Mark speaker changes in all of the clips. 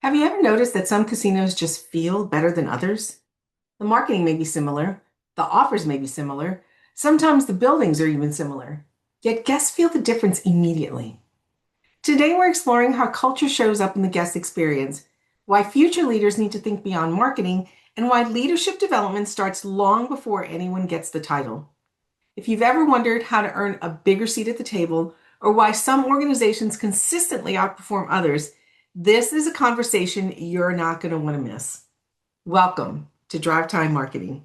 Speaker 1: Have you ever noticed that some casinos just feel better than others? The marketing may be similar, the offers may be similar, sometimes the buildings are even similar, yet guests feel the difference immediately. Today, we're exploring how culture shows up in the guest experience, why future leaders need to think beyond marketing, and why leadership development starts long before anyone gets the title. If you've ever wondered how to earn a bigger seat at the table, or why some organizations consistently outperform others, this is a conversation you're not going to want to miss. Welcome to Drive Time Marketing.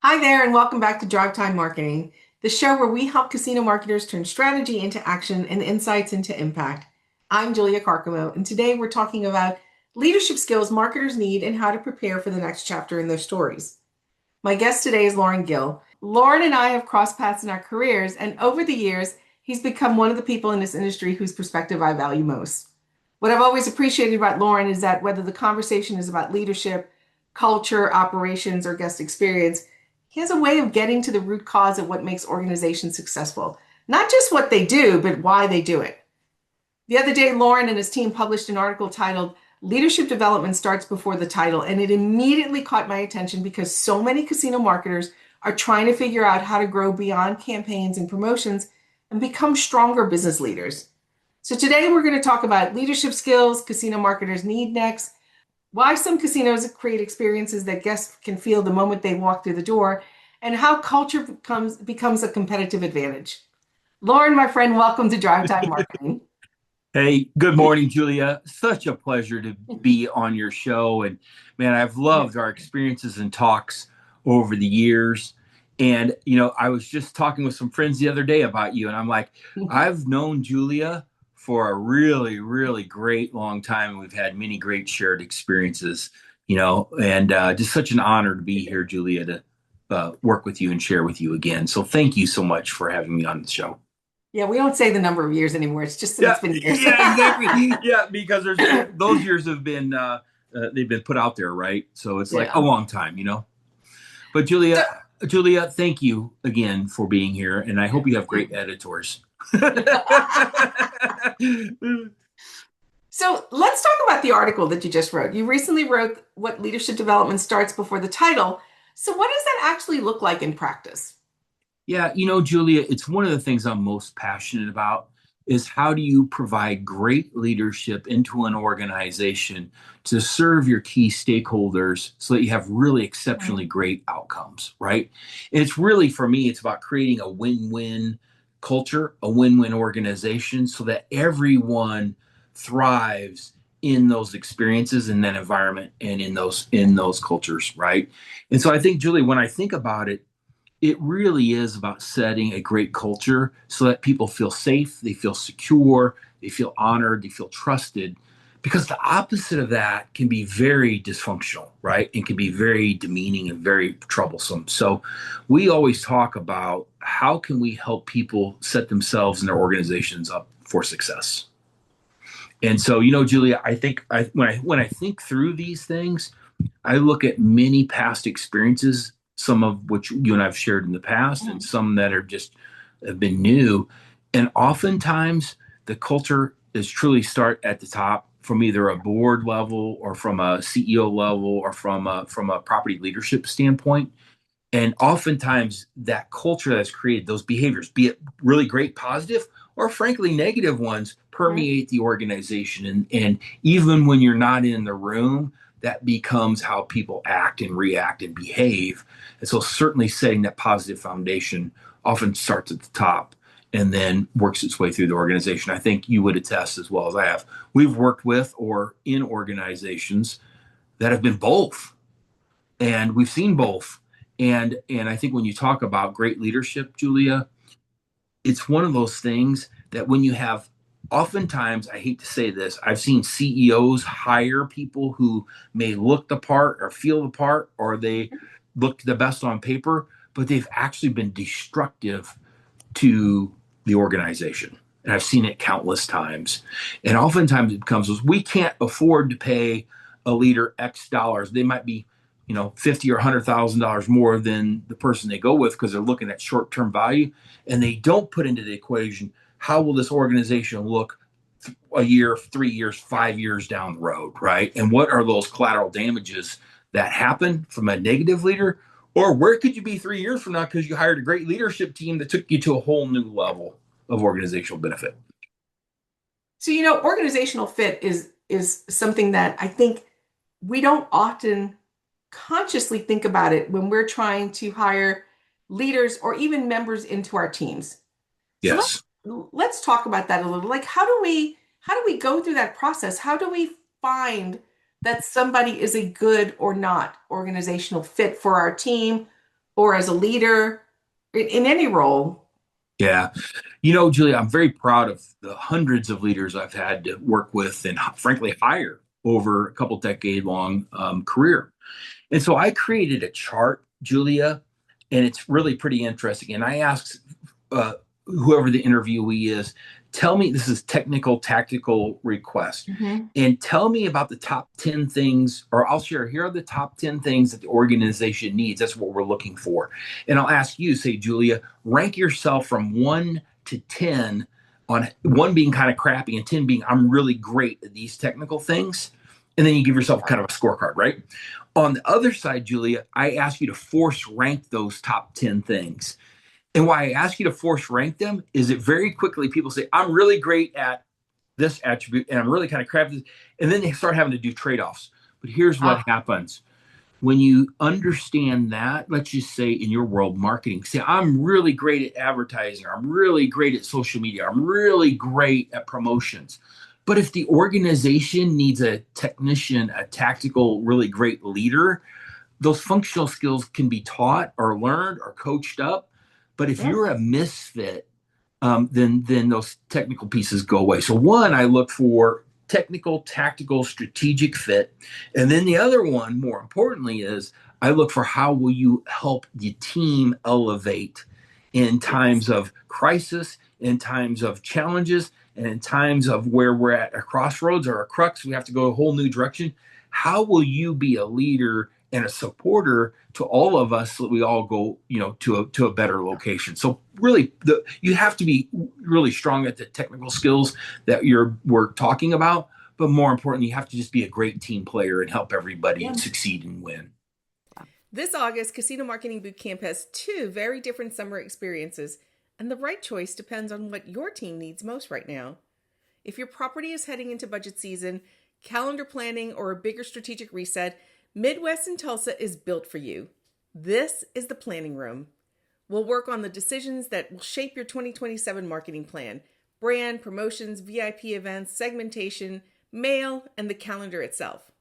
Speaker 1: Hi there, and welcome back to Drive Time Marketing, the show where we help casino marketers turn strategy into action and insights into impact. I'm Julia Carcamo, and today we're talking about leadership skills marketers need and how to prepare for the next chapter in their stories. My guest today is Loren Gill. Loren and I have crossed paths in our careers, and over the years, he's become one of the people in this industry whose perspective I value most. What I've always appreciated about Loren is that whether the conversation is about leadership, culture, operations, or guest experience, he has a way of getting to the root cause of what makes organizations successful. Not just what they do, but why they do it. The other day, Loren and his team published an article titled Leadership Development Starts Before the Title, and it immediately caught my attention because so many casino marketers are trying to figure out how to grow beyond campaigns and promotions and become stronger business leaders. So today we're going to talk about leadership skills casino marketers need next, why some casinos create experiences that guests can feel the moment they walk through the door, and how culture becomes a competitive advantage. Loren, my friend, welcome to Drive Time Marketing.
Speaker 2: Hey, good morning, Julia. Such a pleasure to be on your show. And man, I've loved our experiences and talks over the years. And, I was just talking with some friends the other day about you, and I'm like, I've known Julia for a really, really great long time. And we've had many great shared experiences, and just such an honor to be here, Julia, to work with you and share with you again. So thank you so much for having me on the show.
Speaker 1: Yeah, we don't say the number of years anymore. It's just that it's been years.
Speaker 2: Yeah, exactly. Yeah, because those years have been they've been put out there, right? So it's like a long time. But Julia, thank you again for being here, and I hope you have great editors.
Speaker 1: So let's talk about the article that you just wrote. You recently wrote what leadership development starts before the title. So what does that actually look like in practice?
Speaker 2: Yeah, Julia, it's one of the things I'm most passionate about is how do you provide great leadership into an organization to serve your key stakeholders so that you have really exceptionally great outcomes, right? And it's really, for me, it's about creating a win-win culture, a win-win organization so that everyone thrives in those experiences, in that environment, and in those cultures, right? And so I think, Julia, when I think about it, it really is about setting a great culture so that people feel safe, they feel secure, they feel honored, they feel trusted. Because the opposite of that can be very dysfunctional, right? And can be very demeaning and very troublesome. So we always talk about how can we help people set themselves and their organizations up for success. And so, Julia, I think when I think through these things, I look at many past experiences, some of which you and I've shared in the past, and some that are just have been new. And oftentimes the culture is truly start at the top from either a board level or from a CEO level or from a property leadership standpoint. And oftentimes that culture that's created, those behaviors, be it really great, positive, or frankly, negative ones, permeate the organization. And even when you're not in the room, that becomes how people act and react and behave. And so certainly setting that positive foundation often starts at the top and then works its way through the organization. I think you would attest as well as I have. We've worked with or in organizations that have been both, and we've seen both. And I think when you talk about great leadership, Julia, it's one of those things that when you have, oftentimes, I hate to say this, I've seen CEOs hire people who may look the part or feel the part, or they look the best on paper, but they've actually been destructive to the organization. And I've seen it countless times. And oftentimes it becomes, we can't afford to pay a leader X dollars. They might be $50 or $100,000 more than the person they go with because they're looking at short-term value, and they don't put into the equation how will this organization look a year, 3 years, 5 years down the road, right? And what are those collateral damages that happen from a negative leader? Or where could you be 3 years from now because you hired a great leadership team that took you to a whole new level of organizational benefit?
Speaker 1: So, organizational fit is something that I think we don't often consciously think about it when we're trying to hire leaders or even members into our teams. So
Speaker 2: Yes.
Speaker 1: let's talk about that a little. Like how do we go through that process? How do we find that somebody is a good or not organizational fit for our team or as a leader in any role?
Speaker 2: Yeah. Julia, I'm very proud of the hundreds of leaders I've had to work with and frankly hire over a couple decade long career. And so I created a chart, Julia, and it's really pretty interesting. And I asked uh, whoever the interviewee is, tell me, this is technical, tactical request,
Speaker 1: Mhm.
Speaker 2: and tell me about the top 10 things, or I'll share, here are the top 10 things that the organization needs. That's what we're looking for. And I'll ask you, say, Julia, rank yourself from 1 to 10, on one being kind of crappy and 10 being I'm really great at these technical things. And then you give yourself kind of a scorecard, right? On the other side, Julia, I ask you to force rank those top 10 things. And why I ask you to force rank them is that very quickly people say, I'm really great at this attribute and I'm really kind of crappy. And then they start having to do trade offs. But here's what
Speaker 1: Ah,
Speaker 2: happens when you understand that. Let's just say in your world, marketing, say, I'm really great at advertising, I'm really great at social media, I'm really great at promotions. But if the organization needs a technician, a tactical, really great leader, those functional skills can be taught or learned or coached up. But if
Speaker 1: mm,
Speaker 2: you're a misfit, then those technical pieces go away. So one, I look for technical, tactical, strategic fit, and then the other one, more importantly, is I look for how will you help the team elevate in
Speaker 1: yes.
Speaker 2: times of crisis, in times of challenges, and in times of where we're at a crossroads or a crux, we have to go a whole new direction. How will you be a leader and a supporter to all of us so that we all go, to a better location? So really, you have to be really strong at the technical skills that we're talking about, but more importantly, you have to just be a great team player and help everybody
Speaker 1: Yeah.
Speaker 2: succeed and win.
Speaker 3: This August, Casino Marketing Bootcamp has two very different summer experiences, and the right choice depends on what your team needs most right now. If your property is heading into budget season, calendar planning, or a bigger strategic reset, Midwest in Tulsa is built for you. This is the planning room. We'll work on the decisions that will shape your 2027 marketing plan: brand, promotions, VIP events, segmentation, mail, and the calendar itself.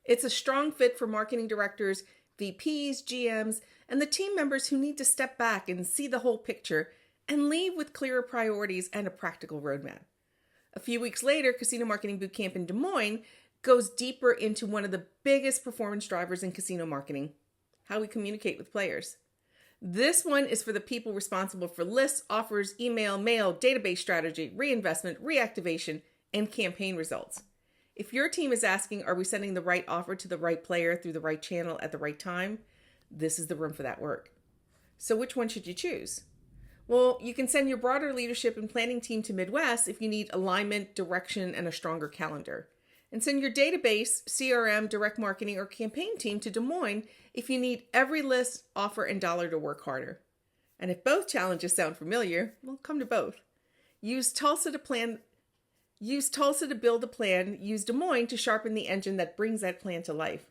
Speaker 3: It's a strong fit for marketing directors, VPs, GMs, and the team members who need to step back and see the whole picture and leave with clearer priorities and a practical roadmap. A few weeks later, Casino Marketing Bootcamp in Des Moines goes deeper into one of the biggest performance drivers in casino marketing: how we communicate with players. This one is for the people responsible for lists, offers, email, mail, database strategy, reinvestment, reactivation, and campaign results. If your team is asking, are we sending the right offer to the right player through the right channel at the right time? This is the room for that work. So, which one should you choose? Well, you can send your broader leadership and planning team to Midwest if you need alignment, direction, and a stronger calendar. And send your database, CRM, direct marketing, or campaign team to Des Moines if you need every list, offer, and dollar to work harder. And if both challenges sound familiar, well, come to both. Use Tulsa to plan. Use Tulsa to build a plan. Use Des Moines to sharpen the engine that brings that plan to life.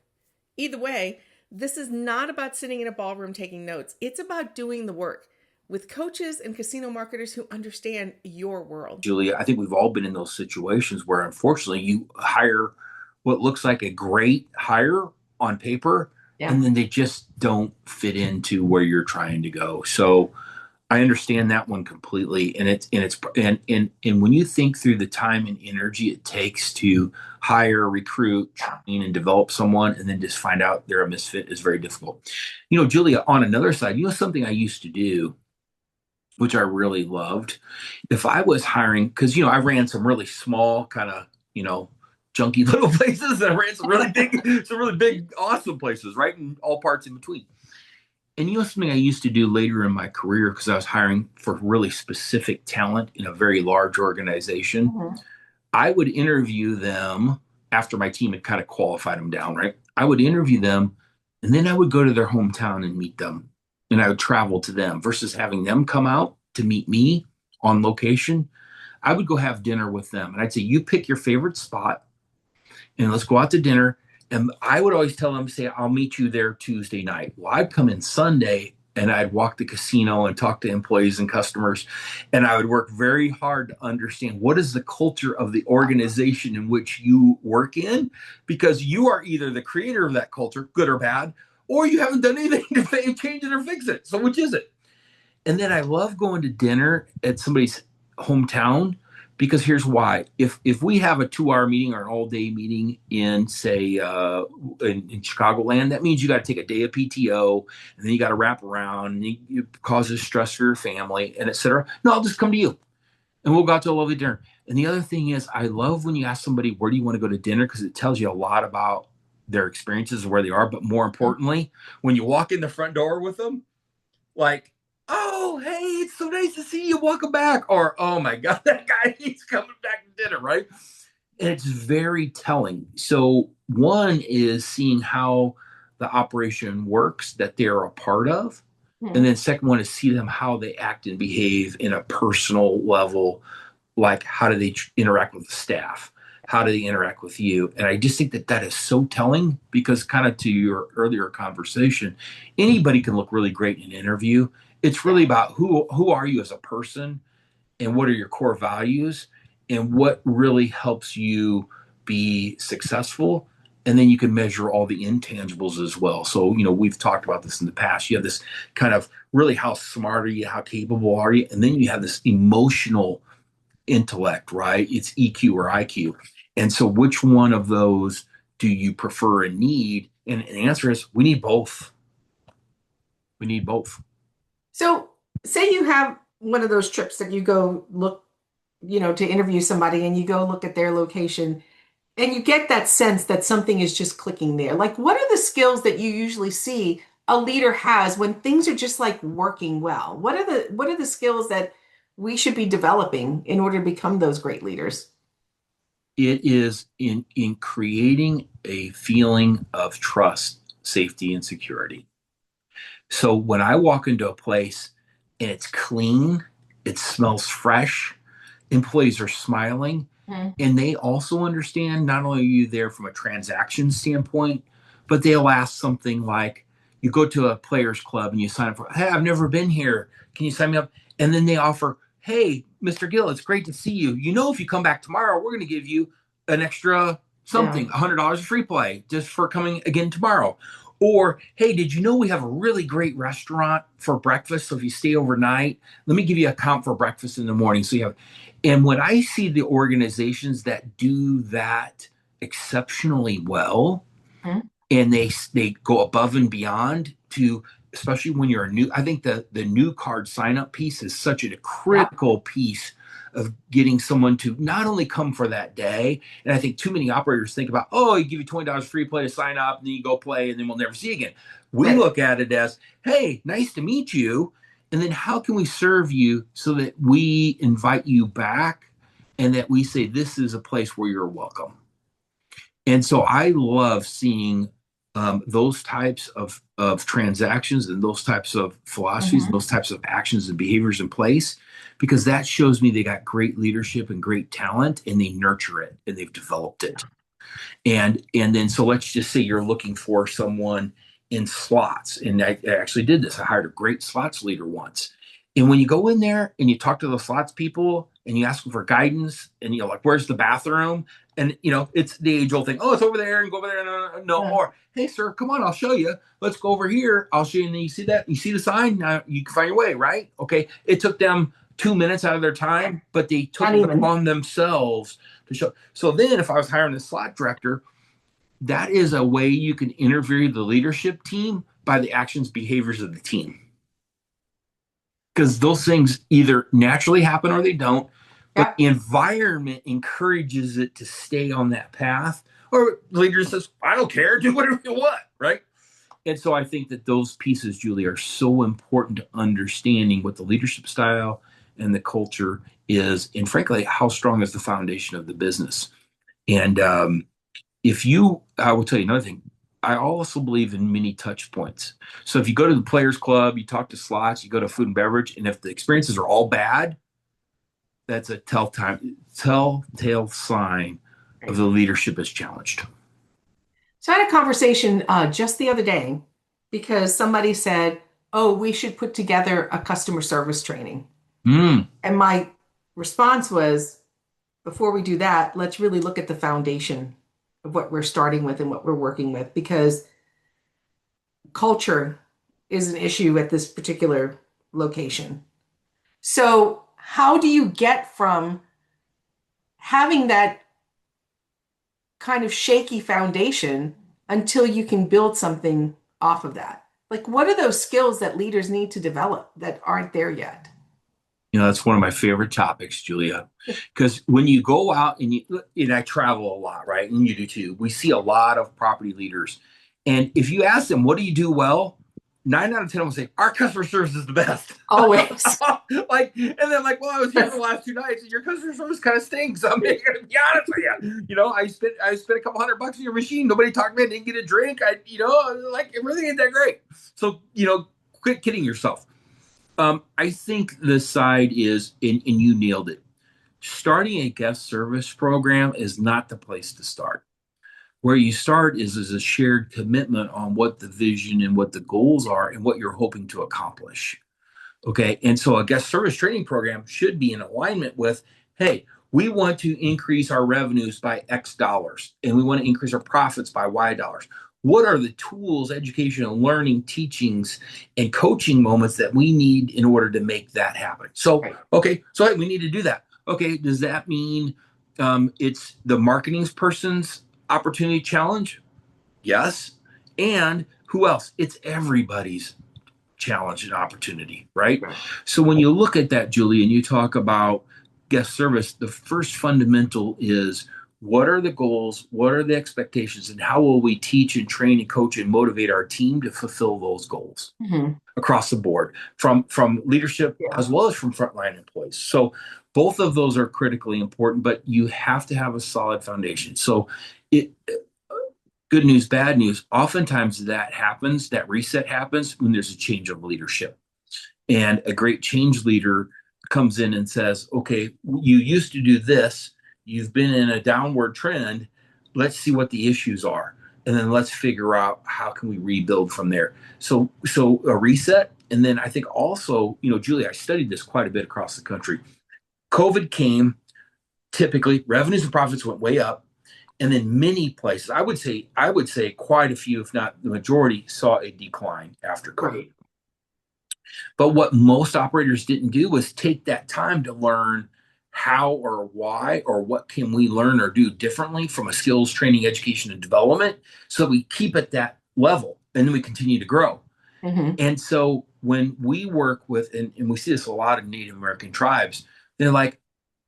Speaker 3: Either way, this is not about sitting in a ballroom taking notes. It's about doing the work with coaches and casino marketers who understand your world.
Speaker 2: Julia, I think we've all been in those situations where unfortunately you hire what looks like a great hire on paper,
Speaker 1: Yeah.
Speaker 2: and then they just don't fit into where you're trying to go. So I understand that one completely. And when you think through the time and energy it takes to hire, recruit, train, and develop someone, and then just find out they're a misfit is very difficult. Julia, on another side, something I used to do, which I really loved. If I was hiring, because I ran some really small kind of, junky little places, and I ran some really big, awesome places, right? And all parts in between. And you know something I used to do later in my career, because I was hiring for really specific talent in a very large organization.
Speaker 1: Mhm.
Speaker 2: I would interview them after my team had kind of qualified them down, right? I would interview them and then I would go to their hometown and meet them. And I would travel to them versus having them come out to meet me on location. I would go have dinner with them. And I'd say, you pick your favorite spot and let's go out to dinner. And I would always tell them, say, I'll meet you there Tuesday night. Well, I'd come in Sunday and I'd walk the casino and talk to employees and customers. And I would work very hard to understand what is the culture of the organization in which you work in, because you are either the creator of that culture, good or bad, or you haven't done anything to change it or fix it. So which is it? And then I love going to dinner at somebody's hometown, because here's why. If we have a 2 hour meeting or an all day meeting in, say, in Chicagoland, that means you got to take a day of PTO and then you got to wrap around and it causes stress for your family and et cetera. No, I'll just come to you and we'll go out to a lovely dinner. And the other thing is, I love when you ask somebody, where do you want to go to dinner? Because it tells you a lot about their experiences and where they are. But more importantly, when you walk in the front door with them, like, oh, hey, it's so nice to see you. Welcome back. Or, oh my God, that guy, he's coming back to dinner, right? And it's very telling. So, one is seeing how the operation works that they're a part of. And
Speaker 1: Mhm.
Speaker 2: then, second one is see them how they act and behave in a personal level, like how do they interact with the staff, how do they interact with you. And I just think that that is so telling, because kind of to your earlier conversation, anybody can look really great in an interview. It's
Speaker 1: Yeah.
Speaker 2: really about who are you as a person, and what are your core values, and what really helps you be successful. And then you can measure all the intangibles as well. So, we've talked about this in the past. You have this kind of really, how smart are you, how capable are you, and then you have this emotional intellect, right? It's EQ or IQ. And so which one of those do you prefer and need? And the answer is, we need both. We need both.
Speaker 1: So, say you have one of those trips that you go look, to interview somebody and you go look at their location and you get that sense that something is just clicking there. Like, what are the skills that you usually see a leader has when things are just like working well? What are the skills that we should be developing in order to become those great leaders?
Speaker 2: It is in creating a feeling of trust, safety, and security. So when I walk into a place and it's clean, it smells fresh, employees are smiling,
Speaker 1: Mhm.
Speaker 2: and they also understand not only are you there from a transaction standpoint, but they'll ask something like, you go to a players club and you sign up for, hey, I've never been here, can you sign me up? And then they offer, hey, Mr. Gill, it's great to see you. If you come back tomorrow, we're going to give you an extra
Speaker 1: Yeah.
Speaker 2: something, $100 free play just for coming again tomorrow. Or, hey, did you know we have a really great restaurant for breakfast? So if you stay overnight, let me give you a comp for breakfast in the morning. So you have, and when I see the organizations that do that exceptionally well,
Speaker 1: Mhm.
Speaker 2: and they go above and beyond to, especially when you're a new, I think the new card sign up piece is such a
Speaker 1: Yeah.
Speaker 2: critical piece of getting someone to not only come for that day. And I think too many operators think about, oh, you give you $20 free play to sign up and then you go play and then we'll never see you again. We
Speaker 1: Right.
Speaker 2: look at it as, hey, nice to meet you, and then how can we serve you so that we invite you back, and that we say this is a place where you're welcome. And so I love seeing those types of transactions and those types of philosophies and
Speaker 1: Mhm.
Speaker 2: those types of actions and behaviors in place, because that shows me they got great leadership and great talent, and they nurture it and they've developed it. And then, so let's just say you're looking for someone in slots, and I actually did this. I hired a great slots leader once. And when you go in there and you talk to the slots people and you ask them for guidance, and you're like, where's the bathroom? And it's the age old thing, oh, it's over there, and go over there. No.
Speaker 1: Yeah.
Speaker 2: Or, hey sir, come on, I'll show you, let's go over here, I'll show you. And then you see that, you see the sign, now you can find your way, right? Okay, it took them 2 minutes out of their time, but they took
Speaker 1: Not
Speaker 2: it
Speaker 1: even.
Speaker 2: upon themselves to show. So then if I was hiring a slot director, that is a way you can interview the leadership team by the actions, behaviors of the team. Because those things either naturally happen or they don't. but
Speaker 1: Yeah.
Speaker 2: the environment encourages it to stay on that path. Or the leader says, I don't care, do whatever you want, right? And so I think that those pieces, Julie, are so important to understanding what the leadership style and the culture is, and frankly, how strong is the foundation of the business. And I will tell you another thing. I also believe in many touch points. So if you go to the players club, you talk to slots, you go to food and beverage, and if the experiences are all bad, that's a telltale sign of
Speaker 1: Right.
Speaker 2: the leadership is challenged.
Speaker 1: So I had a conversation just the other day because somebody said, "Oh, we should put together a customer service training."
Speaker 2: Mm,
Speaker 1: And my response was, before we do that, let's really look at the foundation of what we're starting with and what we're working with, because culture is an issue at this particular location. So, how do you get from having that kind of shaky foundation until you can build something off of that? Like, what are those skills that leaders need to develop that aren't there yet?
Speaker 2: that's one of my favorite topics, Julia, because when you go out and I travel a lot, right? And you do too. We see a lot of property leaders. And if you ask them, what do you do well? 9 out of 10 will say, our customer service is the best.
Speaker 1: Always.
Speaker 2: And then well, I was here the last 2 nights and your customer service kind of stinks. I'm gonna be honest with you. I spent a couple $100 on your machine. Nobody talked to me. I didn't get a drink. It really ain't that great. So, quit kidding yourself. I think the side is, and you nailed it. Starting a guest service program is not the place to start. Where you start is a shared commitment on what the vision and what the goals are and what you're hoping to accomplish. Okay. And so a guest service training program should be in alignment with, hey, we want to increase our revenues by X dollars and we want to increase our profits by Y dollars. What are the tools, educational learning, teachings, and coaching moments that we need in order to make that happen? So,
Speaker 1: Right.
Speaker 2: okay, so hey, we need to do that. Okay, does that mean it's the marketing person's opportunity challenge? Yes. And who else? It's everybody's challenge and opportunity, right?
Speaker 1: Right.
Speaker 2: So when you look at that, Julie, and you talk about guest service, the first fundamental is what are the goals, what are the expectations, and how will we teach and train and coach and motivate our team to fulfill those goals
Speaker 1: Mhm.
Speaker 2: across the board from leadership
Speaker 1: Yeah.
Speaker 2: as well as from frontline employees. So both of those are critically important, but you have to have a solid foundation. So it good news, bad news. Oftentimes that reset happens when there's a change of leadership. And a great change leader comes in and says, okay, you used to do this. You've been in a downward trend. Let's see what the issues are. And then let's figure out how can we rebuild from there. So a reset. And then I think also, Julie, I studied this quite a bit across the country. COVID came, typically revenues and profits went way up. And then many places, I would say quite a few, if not the majority, saw a decline after COVID.
Speaker 1: Right.
Speaker 2: But what most operators didn't do was take that time to learn how or why or what can we learn or do differently from a skills training, education, and development so we keep at that level and then we continue to grow.
Speaker 1: Hmm.
Speaker 2: And so when we work with, and we see this a lot in Native American tribes, they're like,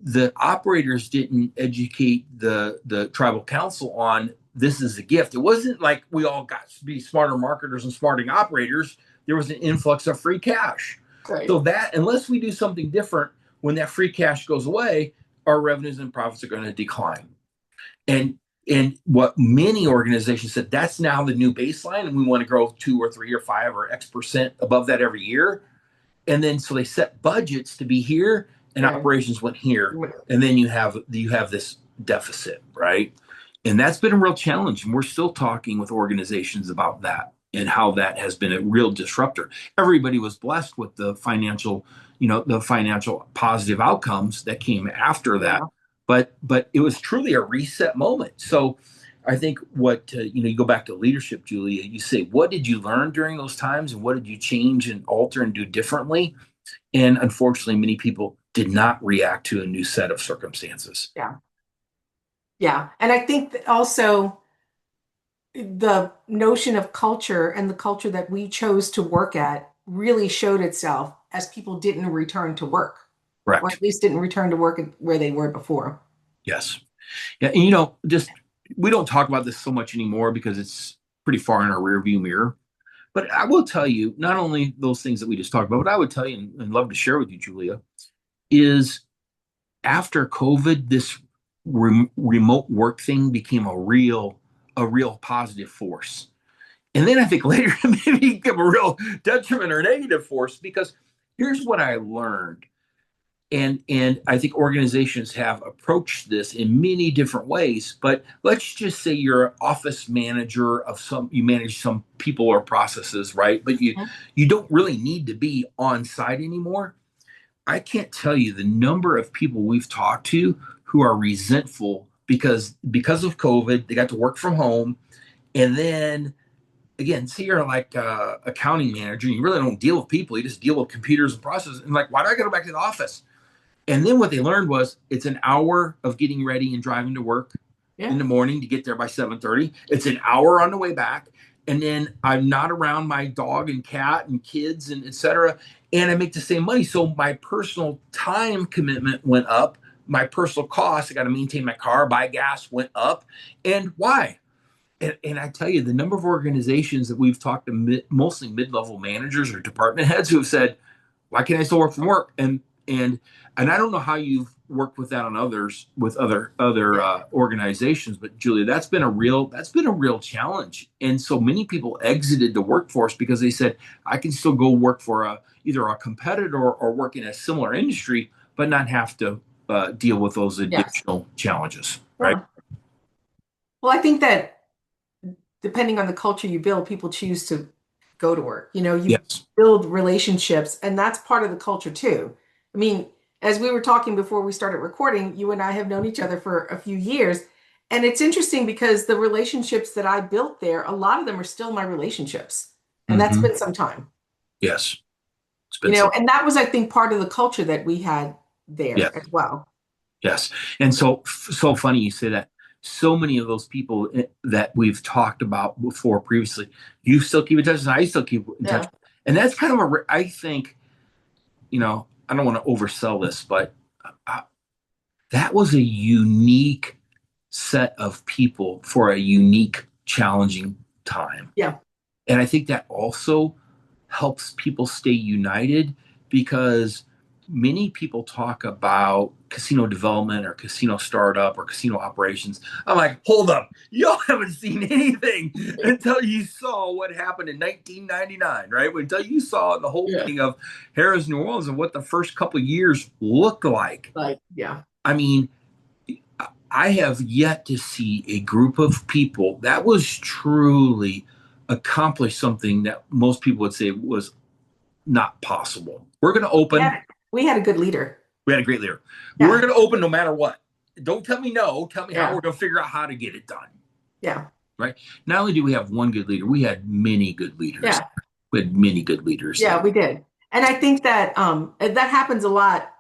Speaker 2: the operators didn't educate the tribal council on this is a gift. It wasn't like we all got to be smarter marketers and smarting operators. There was an influx of free cash.
Speaker 1: Right.
Speaker 2: So that unless we do something different, when that free cash goes away, our revenues and profits are going to decline. And and what many organizations said, that's now the new baseline, and we want to grow 2 or 3 or 5 or X% above that every year. And then so they set budgets to be here, and
Speaker 1: Right.
Speaker 2: operations went here, and then you have this deficit, right? And that's been a real challenge, and we're still talking with organizations about that and how that has been a real disruptor. Everybody was blessed with the financial positive outcomes that came after that,
Speaker 1: Yeah.
Speaker 2: but it was truly a reset moment. So I think what you go back to leadership, Julia. You say, what did you learn during those times, and what did you change and alter and do differently? And unfortunately, many people did not react to a new set of circumstances.
Speaker 1: Yeah. Yeah. And I think that also the notion of culture and the culture that we chose to work at really showed itself as people didn't return to work. or
Speaker 2: Correct.
Speaker 1: at least didn't return to work where they were before.
Speaker 2: Yes. Yeah. And, just we don't talk about this so much anymore because it's pretty far in our rearview mirror. But I will tell you, not only those things that we just talked about, but I would tell you and love to share with you, Julia, is after COVID, this remote work thing became a real positive force. And then I think later it maybe became a real detriment or negative force because here's what I learned. And I think organizations have approached this in many different ways. But let's just say you're an office manager you manage some people or processes, right? But you don't really need to be on site anymore. I can't tell you the number of people we've talked to who are resentful because of COVID, they got to work from home. And then again, say you're like a accounting manager, and you really don't deal with people, you just deal with computers and processes. And like, why do I go back to the office? And then what they learned was it's an hour of getting ready and driving to work in the morning to get there by 7:30. It's an hour on the way back. And then I'm not around my dog and cat and kids and et cetera. And I make the same money. So my personal time commitment went up. My personal costs, I got to maintain my car, buy gas, went up. And why? And I tell you, the number of organizations that we've talked to, mostly mid-level managers or department heads, who have said, why can't I still work from work? And I don't know how you've worked with that on others with other organizations, but Julia, that's been a real challenge. And so many people exited the workforce because they said, I can still go work for either a competitor or work in a similar industry, but not have to deal with those
Speaker 1: Yes.
Speaker 2: additional challenges, right?
Speaker 1: Yeah. Well, I think that depending on the culture you build, people choose to go to work. You
Speaker 2: Yes.
Speaker 1: build relationships, and that's part of the culture too. I mean, as we were talking before we started recording, you and I have known each other for a few years. And it's interesting because the relationships that I built there, a lot of them are still my relationships. And that's
Speaker 2: Mm-hmm.
Speaker 1: been some time.
Speaker 2: Yes. It's been some.
Speaker 1: And that was, I think, part of the culture that we had
Speaker 2: Yes.
Speaker 1: there as well.
Speaker 2: Yes. And so funny you say that. So many of those people that we've talked about before previously, you still keep in touch, and I still keep in touch.
Speaker 1: Yeah.
Speaker 2: And that's kind of I think, I don't want to oversell this, but uh, that was a unique set of people for a unique, challenging time.
Speaker 1: Yeah.
Speaker 2: And I think that also helps people stay united because many people talk about casino development or casino startup or casino operations. I'm like, hold up, y'all haven't seen anything until you saw what happened in 1999, right? Until you saw the whole
Speaker 1: Yeah.
Speaker 2: thing of Harrah's New Orleans and what the first couple of years looked like.
Speaker 1: Like, yeah.
Speaker 2: I mean, I have yet to see a group of people that was truly accomplished something that most people would say was not possible. We're going to open.
Speaker 1: We had a good leader.
Speaker 2: We had a great leader. We're
Speaker 1: Yeah.
Speaker 2: going to open no matter what. Don't tell me no. Tell me how
Speaker 1: Yeah.
Speaker 2: we're going to figure out how to get it done.
Speaker 1: Yeah.
Speaker 2: Right. Not only do we have one good leader, we had many good leaders.
Speaker 1: Yeah.
Speaker 2: We had many good leaders.
Speaker 1: Yeah, we did. And I think that that happens a lot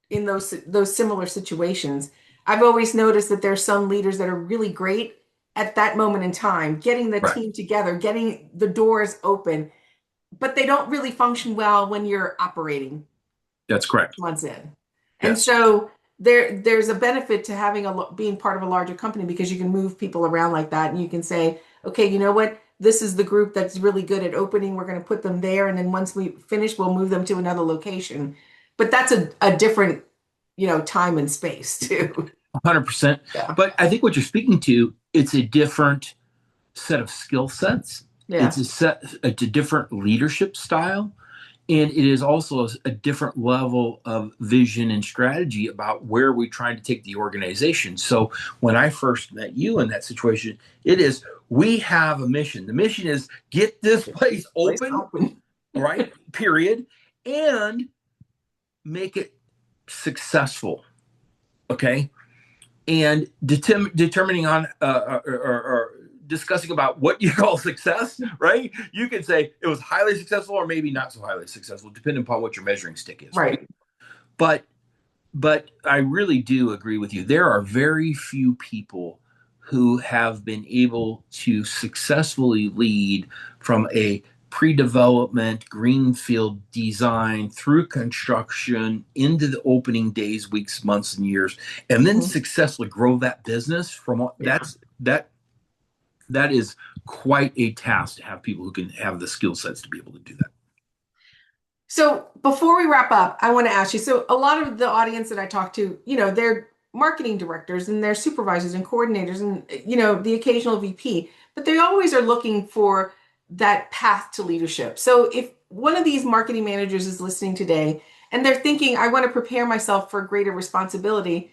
Speaker 1: in those similar situations. I've always noticed that there's some leaders that are really great at that moment in time, getting the
Speaker 2: Right.
Speaker 1: team together, getting the doors open, but they don't really function well when you're operating
Speaker 2: That's correct.
Speaker 1: months in. And
Speaker 2: Yes.
Speaker 1: so there's a benefit to having being part of a larger company because you can move people around like that and you can say, okay, you know what? This is the group that's really good at opening. We're going to put them there. And then once we finish, we'll move them to another location. But that's a different, time and space too.
Speaker 2: 100%.
Speaker 1: Yeah.
Speaker 2: But I think what you're speaking to, it's a different set of skill sets.
Speaker 1: Yeah.
Speaker 2: It's a different leadership style. And it is also a different level of vision and strategy about where we're trying to take the organization. So when I first met you in that situation, it is, we have a mission. The mission is get this place open, right? Period. And make it successful. Okay. And determining on or discussing about what you call success, right? You can say it was highly successful or maybe not so highly successful, depending upon what your measuring stick is, right? But I really do agree with you. There are very few people who have been able to successfully lead from a pre-development, greenfield design, through construction, into the opening days, weeks, months, and years, and then
Speaker 1: Mhm.
Speaker 2: successfully grow that business from
Speaker 1: Yeah.
Speaker 2: that is quite a task to have people who can have the skill sets to be able to do that.
Speaker 1: So before we wrap up, I want to ask you, so a lot of the audience that I talk to, they're marketing directors and they're supervisors and coordinators and, the occasional VP, but they always are looking for that path to leadership. So if one of these marketing managers is listening today and they're thinking, I want to prepare myself for greater responsibility,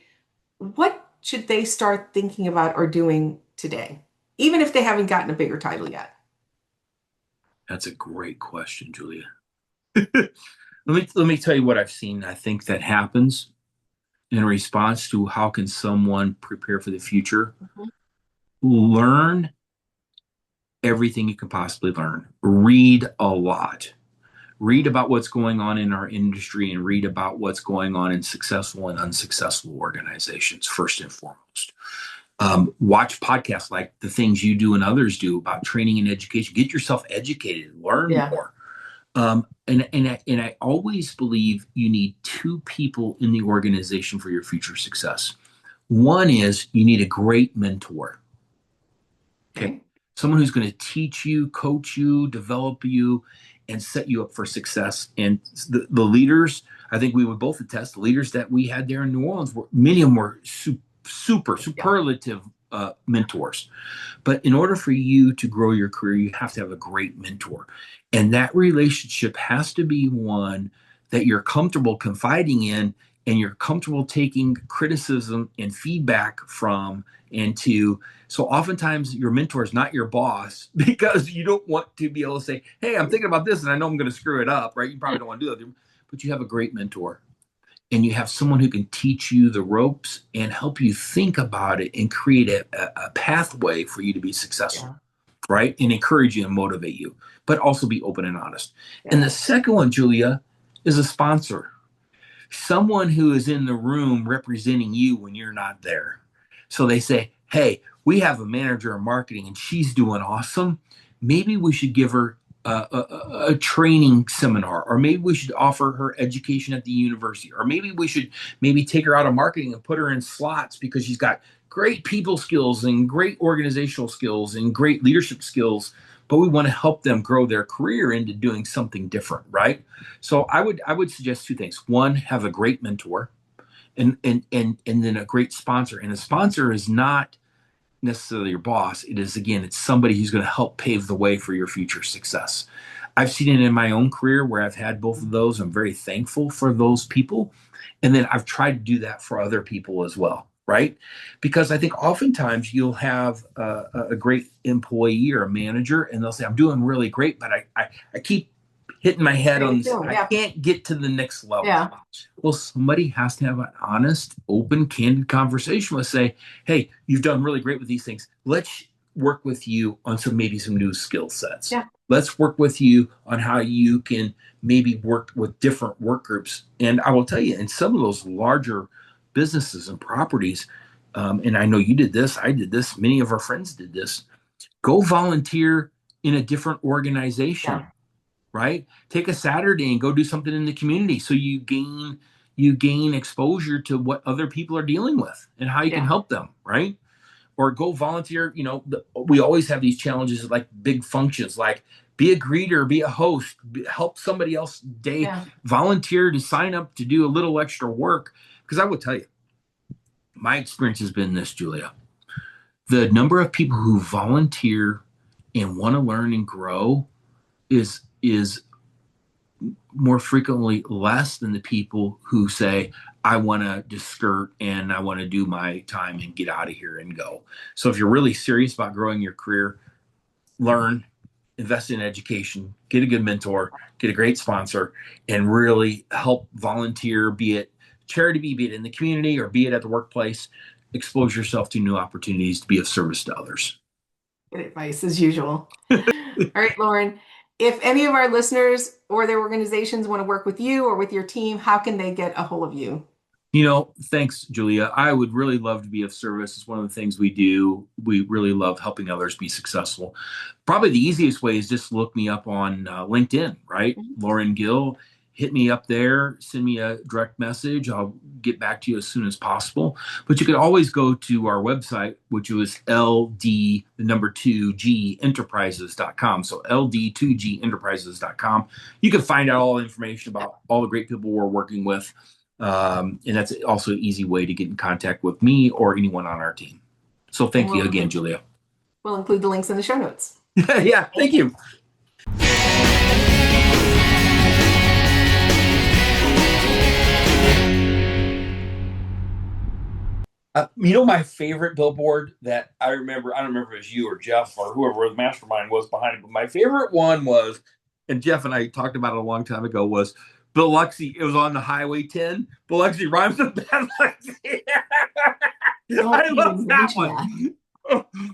Speaker 1: what should they start thinking about or doing today, even if they haven't gotten a bigger title yet?
Speaker 2: That's a great question, Julia. Let me tell you what I've seen. I think that happens in response to how can someone prepare for the future.
Speaker 1: Mhm.
Speaker 2: Learn everything you can possibly learn. Read a lot. Read about what's going on in our industry and read about what's going on in successful and unsuccessful organizations, first and foremost. Watch podcasts like the things you do and others do about training and education. Get yourself educated, learn
Speaker 1: Yeah.
Speaker 2: more. And I always believe you need two people in the organization for your future success. One is you need a great mentor. Okay.
Speaker 1: Okay.
Speaker 2: Someone who's going to teach you, coach you, develop you, and set you up for success. And the leaders, I think we would both attest, the leaders that we had there in New Orleans were many of them were
Speaker 1: Yeah.
Speaker 2: superlative mentors. But in order for you to grow your career, you have to have a great mentor. And that relationship has to be one that you're comfortable confiding in and you're comfortable taking criticism and feedback from and to. So oftentimes your mentor is not your boss because you don't want to be able to say, hey, I'm thinking about this and I know I'm going to screw it up, right? You probably don't want to do that. But you have a great mentor and you have someone who can teach you the ropes and help you think about it and create a pathway for you to be successful,
Speaker 1: Yeah.
Speaker 2: right? And encourage you and motivate you, but also be open and honest. And the
Speaker 1: Yeah.
Speaker 2: second one, Julia, is a sponsor, someone who is in the room representing you when you're not there. So they say, hey, we have a manager of marketing and she's doing awesome. Maybe we should give her a training seminar, or maybe we should offer her education at the university, or maybe we should maybe take her out of marketing and put her in slots because she's got great people skills and great organizational skills and great leadership skills, but we want to help them grow their career into doing something different, right? So I would suggest two things. One, have a great mentor, and then a great sponsor. And a sponsor is not necessarily your boss. It is, again, it's somebody who's going to help pave the way for your future success. I've seen it in my own career where I've had both of those. I'm very thankful for those people. And then I've tried to do that for other people as well, right? Because I think oftentimes you'll have a great employee or a manager, and they'll say, I'm doing really great, but I keep hitting my head
Speaker 1: How
Speaker 2: on
Speaker 1: you
Speaker 2: this.
Speaker 1: feeling?
Speaker 2: I
Speaker 1: Yeah.
Speaker 2: can't get to the next level.
Speaker 1: Yeah.
Speaker 2: Well, somebody has to have an honest, open, candid conversation with say, hey, you've done really great with these things. Let's work with you on maybe some new skill sets.
Speaker 1: Yeah.
Speaker 2: Let's work with you on how you can maybe work with different work groups. And I will tell you, in some of those larger businesses and properties, and I know you did this, I did this, many of our friends did this, go volunteer in a different organization,
Speaker 1: Yeah.
Speaker 2: right? Take a Saturday and go do something in the community so you gain exposure to what other people are dealing with and how you can
Speaker 1: Yeah.
Speaker 2: help them, right? Or go volunteer. We always have these challenges like big functions, like be a greeter, be a host, help somebody else day,
Speaker 1: Yeah.
Speaker 2: volunteer to sign up to do a little extra work. Because I will tell you, my experience has been this, Julia. The number of people who volunteer and want to learn and grow is more frequently less than the people who say, I want to just skirt and I want to do my time and get out of here and go. So if you're really serious about growing your career, learn, invest in education, get a good mentor, get a great sponsor, and really help volunteer, be it charity, be it in the community or be it at the workplace. Expose yourself to new opportunities to be of service to others.
Speaker 1: Good advice as usual. All right, Loren. If any of our listeners or their organizations want to work with you or with your team, how can they get a hold of you?
Speaker 2: Thanks, Julia. I would really love to be of service. It's one of the things we do. We really love helping others be successful. Probably the easiest way is just look me up on LinkedIn, right? Loren Gill. Hit me up there, send me a direct message. I'll get back to you as soon as possible. But you can always go to our website, which was LD, the number 2G Enterprises.com. So LD2G Enterprises.com. You can find out all the information about all the great people we're working with. And that's also an easy way to get in contact with me or anyone on our team. So thank you again, Julia.
Speaker 1: We'll include the links in the show notes.
Speaker 2: Yeah, thank you. My favorite billboard that I remember, I don't remember if it was you or Jeff or whoever the mastermind was behind it, but my favorite one was, and Jeff and I talked about it a long time ago, was Biloxi. It was on the Highway 10. Biloxi rhymes with Biloxi. I love that one.